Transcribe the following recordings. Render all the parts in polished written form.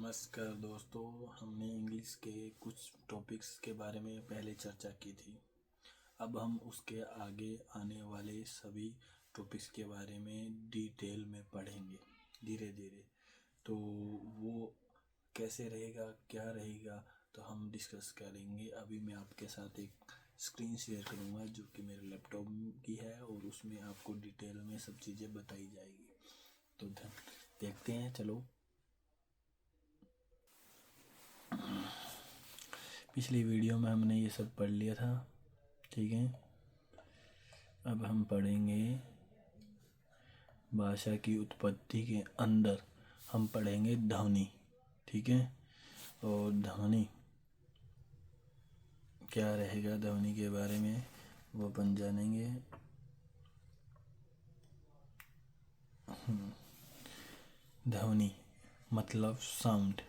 नमस्कार दोस्तों, हमने इंग्लिश के कुछ टॉपिक्स के बारे में पहले चर्चा की थी। अब हम उसके आगे आने वाले सभी टॉपिक्स के बारे में डिटेल में पढ़ेंगे धीरे धीरे। तो वो कैसे रहेगा, क्या रहेगा, तो हम डिस्कस करेंगे। अभी मैं आपके साथ एक स्क्रीन शेयर करूँगा जो कि मेरे लैपटॉप की है और उसमें आपको डिटेल में सब चीज़ें बताई जाएगी। तो देखते हैं, चलो। पिछली वीडियो में हमने ये सब पढ़ लिया था, ठीक है। अब हम पढ़ेंगे भाषा की उत्पत्ति के अंदर हम पढ़ेंगे ध्वनि, ठीक है। और ध्वनि क्या रहेगा, ध्वनि के बारे में वो अपन जानेंगे। ध्वनि मतलब साउंड।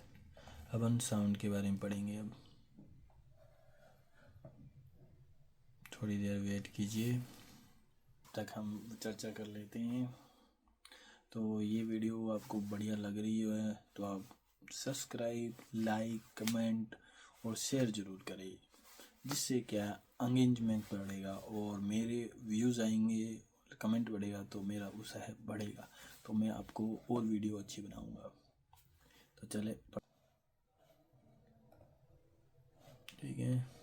अपन साउंड के बारे में पढ़ेंगे। अब थोड़ी देर वेट कीजिए, तक हम चर्चा कर लेते हैं। तो ये वीडियो आपको बढ़िया लग रही है तो आप सब्सक्राइब, लाइक, कमेंट और शेयर ज़रूर करें, जिससे क्या एंगेजमेंट बढ़ेगा और मेरे व्यूज़ आएंगे, कमेंट बढ़ेगा तो मेरा उत्साह बढ़ेगा, तो मैं आपको और वीडियो अच्छी बनाऊंगा। तो चले, ठीक है।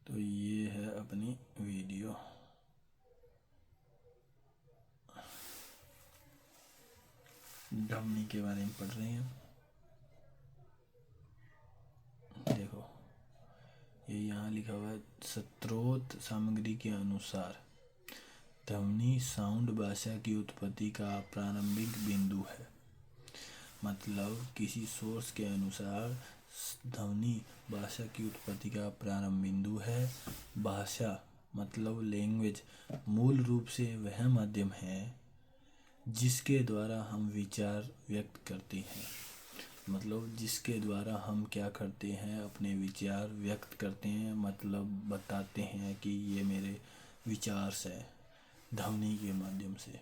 तो ये है अपनी वीडियो। ध्वनि के बारे में पढ़ रहे हैं। देखो, ये यहाँ लिखा हुआ है, स्रोत सामग्री के अनुसार ध्वनि साउंड भाषा की उत्पत्ति का प्रारंभिक बिंदु है। मतलब किसी सोर्स के अनुसार ध्वनि भाषा की उत्पत्ति का प्रारंभ बिंदु है। भाषा मतलब लैंग्वेज मूल रूप से वह माध्यम है जिसके द्वारा हम विचार व्यक्त करते हैं। मतलब जिसके द्वारा हम क्या करते हैं, अपने विचार व्यक्त करते हैं, मतलब बताते हैं कि ये मेरे विचार से, ध्वनि के माध्यम से।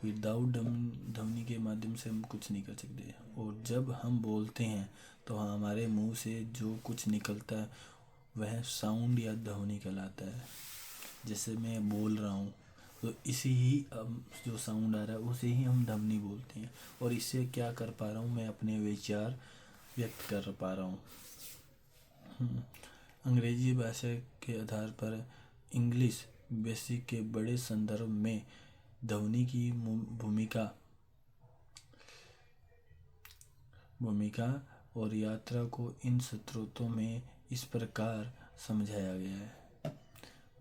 विदाउट ध्वनि के माध्यम से हम कुछ नहीं कर सकते। और जब हम बोलते हैं तो हमारे मुंह से जो कुछ निकलता है वह साउंड या ध्वनि कहलाता है। जैसे मैं बोल रहा हूँ तो इसी ही जो साउंड आ रहा है उसे ही हम ध्वनि बोलते हैं। और इससे क्या कर पा रहा हूँ, मैं अपने विचार व्यक्त कर पा रहा हूँ। अंग्रेजी भाषा के आधार पर इंग्लिश बेसिक के बड़े संदर्भ में ध्वनि की भूमिका और यात्रा को इन स्रोतों में इस प्रकार समझाया गया है।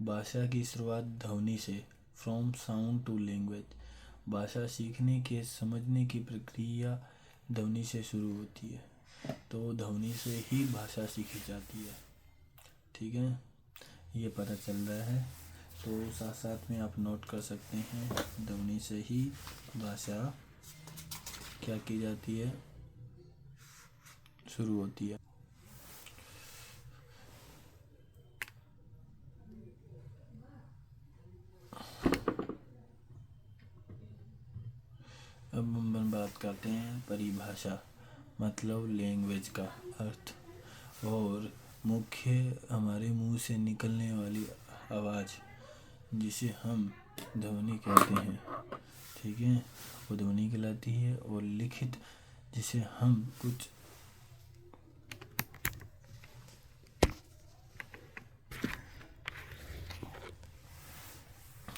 भाषा की शुरुआत ध्वनि से, फ्रॉम साउंड टू लैंग्वेज। भाषा सीखने के, समझने की प्रक्रिया ध्वनि से शुरू होती है। तो ध्वनि से ही भाषा सीखी जाती है, ठीक है। ये पता चल रहा है। तो साथ साथ में आप नोट कर सकते हैं, ध्वनि से ही भाषा क्या की जाती है, शुरू होती है। अब हम बात करते हैं परिभाषा, मतलब लैंग्वेज का अर्थ और मुख्य हमारे मुंह से निकलने वाली आवाज़ जिसे हम ध्वनि कहते हैं, ठीक है, वो ध्वनि कहलाती है। और लिखित जिसे हम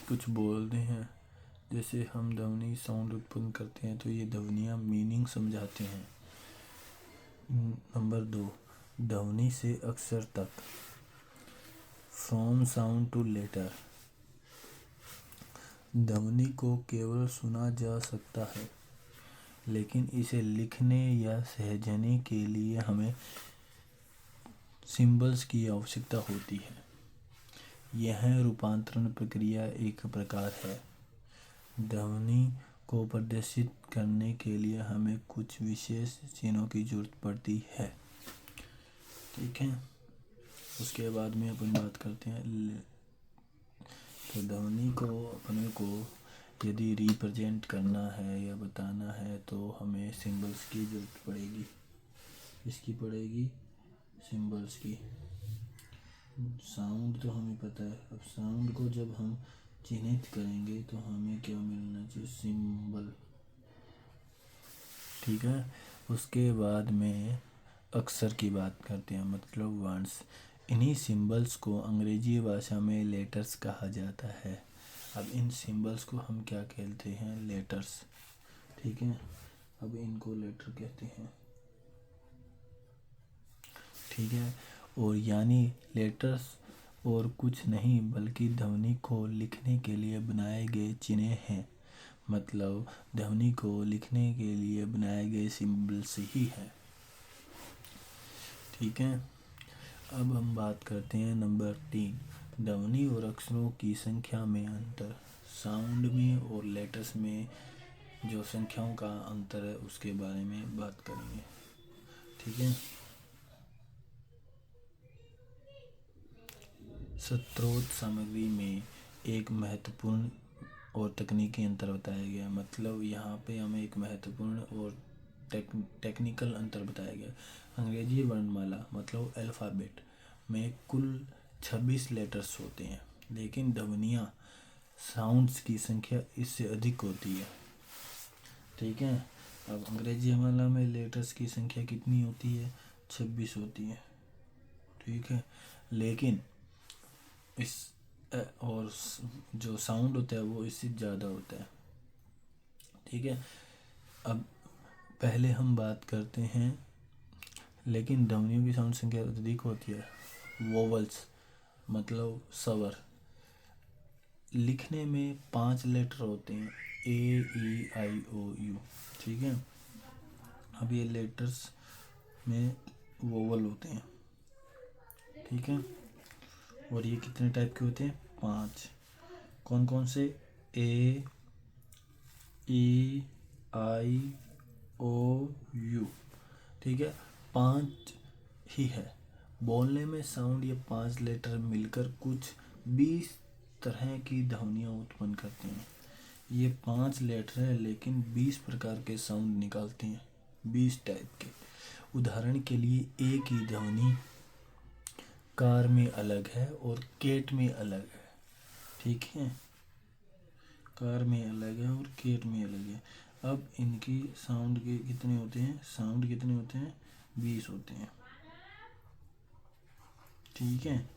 कुछ बोलते हैं, जैसे हम ध्वनि साउंड उत्पन्न करते हैं तो ये ध्वनियाँ मीनिंग समझाते हैं। नंबर 2, ध्वनि से अक्षर तक, फ्रॉम साउंड टू लेटर। ध्वनि को केवल सुना जा सकता है, लेकिन इसे लिखने या सहेजने के लिए हमें सिंबल्स की आवश्यकता होती है। यह रूपांतरण प्रक्रिया एक प्रकार है। ध्वनि को प्रदर्शित करने के लिए हमें कुछ विशेष चिन्हों की जरूरत पड़ती है, ठीक है। उसके बाद में अपन बात करते हैं, तो ध्वनि को अपने को यदि रिप्रेजेंट करना है या बताना है तो हमें सिंबल्स की ज़रूरत पड़ेगी। इसकी पड़ेगी सिंबल्स की। साउंड तो हमें पता है, अब साउंड को जब हम चिन्हित करेंगे तो हमें क्या मिलना चाहिए, सिंबल। ठीक है, उसके बाद में अक्षर की बात करते हैं, मतलब वर्ड्स। इन्हीं सिंबल्स को अंग्रेजी भाषा में लेटर्स कहा जाता है। अब इन सिंबल्स को हम क्या कहते हैं, लेटर्स। ठीक है, अब इनको लेटर कहते हैं। ठीक है, और यानी लेटर्स और कुछ नहीं बल्कि ध्वनि को लिखने के लिए बनाए गए चिन्ह हैं। मतलब ध्वनि को लिखने के लिए बनाए गए सिंबल्स ही है। ठीक है, अब हम बात करते हैं नंबर 3, ध्वनि और अक्षरों की संख्या में अंतर। साउंड में और लेटर्स में जो संख्याओं का अंतर है उसके बारे में बात करेंगे। ठीक है, स्रोत सामग्री में एक महत्वपूर्ण और तकनीकी अंतर बताया गया। मतलब यहाँ पे हमें एक महत्वपूर्ण और टेक्निकल अंतर बताया गया। अंग्रेजी वर्णमाला मतलब अल्फ़ाबेट में कुल 26 लेटर्स होते हैं, लेकिन ध्वनियाँ साउंड्स की संख्या इससे अधिक होती है। ठीक है, अब अंग्रेजी वर्णमाला में लेटर्स की संख्या कितनी होती है, 26 होती है। ठीक है, लेकिन इस और जो साउंड होता है वो इससे ज़्यादा होता है। ठीक है, अब पहले हम बात करते हैं, लेकिन ध्वनियों की साउंड संख्या अधिक होती है। वोवल्स मतलब स्वर, लिखने में 5 लेटर होते हैं, AEIOU। ठीक है, अब ये लेटर्स में वोवल होते हैं। ठीक है, और ये कितने टाइप के होते हैं, 5। कौन कौन से, AEIOU। ठीक है, 5 ही है। बोलने में साउंड ये 5 लेटर मिलकर कुछ 20 तरह की ध्वनियाँ उत्पन्न करते हैं। ये 5 लेटर है लेकिन 20 प्रकार के साउंड निकालते हैं, 20 टाइप के। उदाहरण के लिए एक ही ध्वनि कार में अलग है और केट में अलग है। ठीक है, कार में अलग है और केट में अलग है। अब इनकी साउंड के कितने होते हैं, साउंड कितने होते हैं, 20 होते हैं। ठीक है,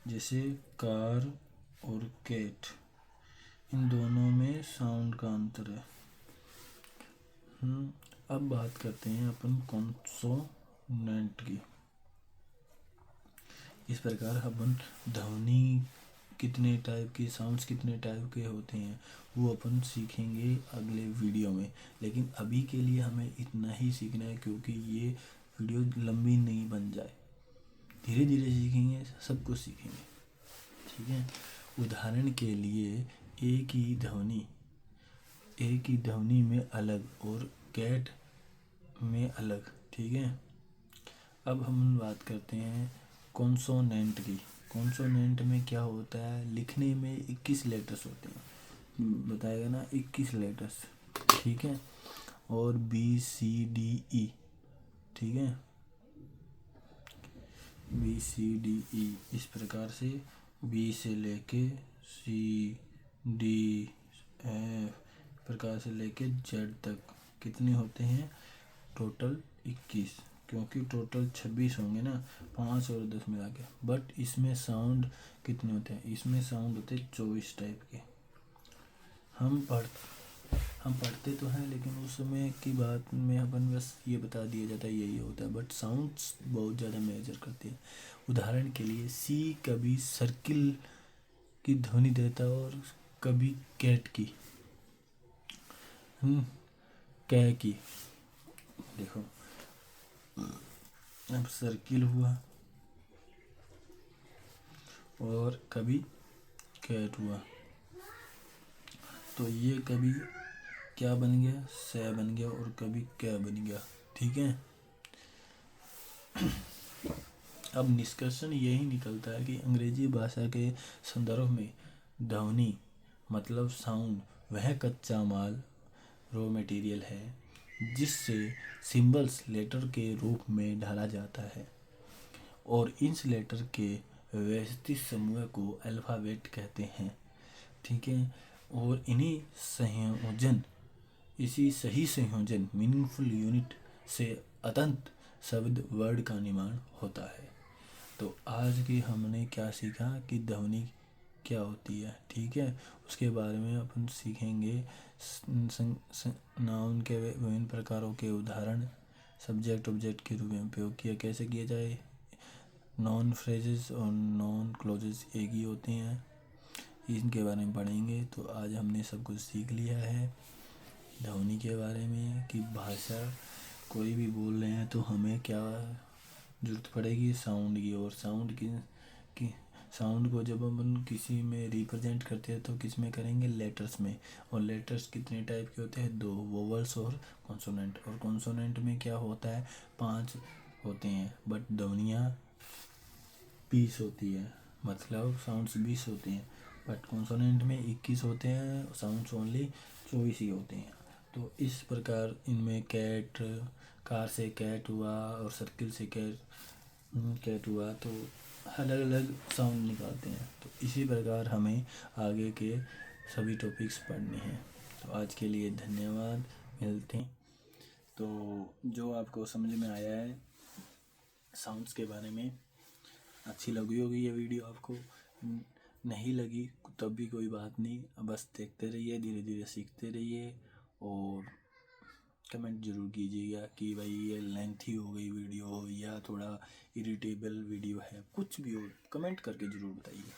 जैसे कार और केट, इन दोनों में साउंड का अंतर है। अब बात करते हैं अपन कॉन्सोनेंट की। इस प्रकार अपन ध्वनि कितने टाइप की, साउंड्स कितने टाइप के होते हैं वो अपन सीखेंगे अगले वीडियो में। लेकिन अभी के लिए हमें इतना ही सीखना है क्योंकि ये वीडियो लंबी नहीं बन जाए। धीरे धीरे सीखेंगे, सब कुछ सीखेंगे। ठीक है, उदाहरण के लिए एक ही ध्वनि में अलग और कैट में अलग। ठीक है, अब हम बात करते हैं कॉन्सोनेंट की। कॉन्सोनेंट में क्या होता है, लिखने में 21 लेटर्स होते हैं, बताएगा ना, 21 लेटर्स। ठीक है, और BCDE। ठीक है, BCDE इस प्रकार से, B से लेके CDF प्रकार से लेके Z तक कितने होते हैं, टोटल 21। क्योंकि टोटल 26 होंगे ना, 5 और 10 मिला के। बट इसमें साउंड कितने होते हैं, इसमें साउंड होते हैं 24 टाइप के। हम पढ़ते तो हैं लेकिन उस समय की बात में अपन बस ये बता दिया जाता है यही होता है, बट साउंड्स बहुत ज़्यादा मेजर करते हैं। उदाहरण के लिए C कभी सर्किल की ध्वनि देता है और कभी कैट की, कै की। देखो, अब सर्किल हुआ और कभी कैट हुआ, तो ये कभी क्या बन गया, सै बन गया, और कभी क्या बन गया। ठीक है, अब निष्कर्षण यही निकलता है कि अंग्रेजी भाषा के संदर्भ में ध्वनि मतलब साउंड वह कच्चा माल रॉ मटेरियल है जिससे सिंबल्स लेटर के रूप में ढाला जाता है और इन लेटर के व्यवस्थित समूह को अल्फ़ाबेट कहते हैं। ठीक है। और इसी सही संयोजन मीनिंगफुल यूनिट से अतंत शब्द वर्ड का निर्माण होता है। तो आज की हमने क्या सीखा कि ध्वनि क्या होती है। ठीक है। उसके बारे में अपन सीखेंगे नाउन के विभिन्न प्रकारों के उदाहरण, सब्जेक्ट ऑब्जेक्ट के रूप में उपयोग किया कैसे किया जाए, नॉन फ्रेजेस और नॉन क्लोजेस एक ही होते हैं, इनके बारे में पढ़ेंगे। तो आज हमने सब कुछ सीख लिया है ध्वनि के बारे में कि भाषा कोई भी बोल रहे हैं तो हमें क्या ज़रूरत पड़ेगी, साउंड की। और साउंड को जब अपन किसी में रिप्रेजेंट करते हैं तो किस में करेंगे, लेटर्स में। और लेटर्स कितने टाइप के होते हैं, 2, वोवल्स और कॉन्सोनेंट। और कॉन्सोनेंट में क्या होता है, 5 होते हैं, बट ध्वनियाँ 20 होती है, मतलब साउंड्स 20 होते हैं, बट कॉन्सोनेंट में 21 होते हैं, साउंड्स ओनली 24 ही होते हैं। तो इस प्रकार इनमें कैट, कार से कैट हुआ और सर्किल से कैट हुआ, तो अलग अलग साउंड निकालते हैं। तो इसी प्रकार हमें आगे के सभी टॉपिक्स पढ़ने हैं। तो आज के लिए धन्यवाद, मिलते हैं। तो जो आपको समझ में आया है साउंड्स के बारे में, अच्छी लगी होगी ये वीडियो, आपको नहीं लगी तब भी कोई बात नहीं, बस देखते रहिए, धीरे धीरे सीखते रहिए। और कमेंट ज़रूर कीजिएगा कि भाई ये लेंथी हो गई वीडियो या थोड़ा इरिटेबल वीडियो है, कुछ भी हो कमेंट करके ज़रूर बताइए।